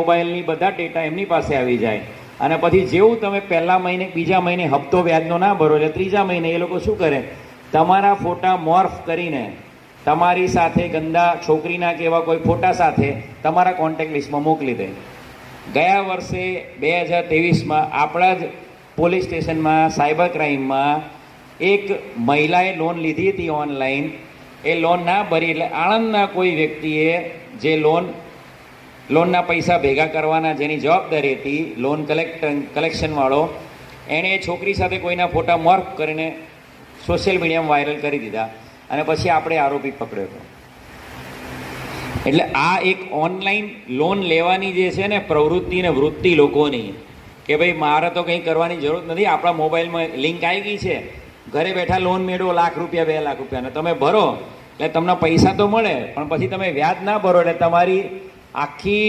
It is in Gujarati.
મોબાઈલની બધા ડેટા એમની પાસે આવી જાય અને પછી જેવું તમે પહેલા મહિને બીજા મહિને હપ્તો વ્યાજનો ના ભરો એટલે ત્રીજા મહિને એ લોકો શું કરે, તમારા ફોટા મોર્ફ કરીને તમારી સાથે ગંદા છોકરીના કે એવા કોઈ ફોટા સાથે તમારા કોન્ટેક્ટ લિસ્ટમાં મોકલી દે. ગયા વર્ષે 2023માં આપણા જ પોલીસ સ્ટેશનમાં સાયબર ક્રાઇમમાં એક મહિલાએ લોન લીધી હતી ઓનલાઈન. એ લોન ના ભરી એટલે આણંદના કોઈ વ્યક્તિએ જે લોનના પૈસા ભેગા કરવાના જેની જવાબદારી હતી લોન કલેક્શનવાળો, એણે એ છોકરી સાથે કોઈના ફોટા મોર્ફ કરીને સોશિયલ મીડિયામાં વાયરલ કરી દીધા અને પછી આપણે આરોપી પકડ્યો હતો. એટલે આ એક ઓનલાઈન લોન લેવાની જે છે ને પ્રવૃત્તિ ને વૃત્તિ લોકોની, કે ભાઈ મારે તો કંઈ કરવાની જરૂર નથી, આપણા મોબાઈલમાં લિંક આવી ગઈ છે, ઘરે બેઠા લોન મેળવો, ₹1,00,000 ₹2,00,000 અને તમે ભરો એટલે તમને પૈસા તો મળે, પણ પછી તમે વ્યાજ ના ભરો એટલે તમારી આખી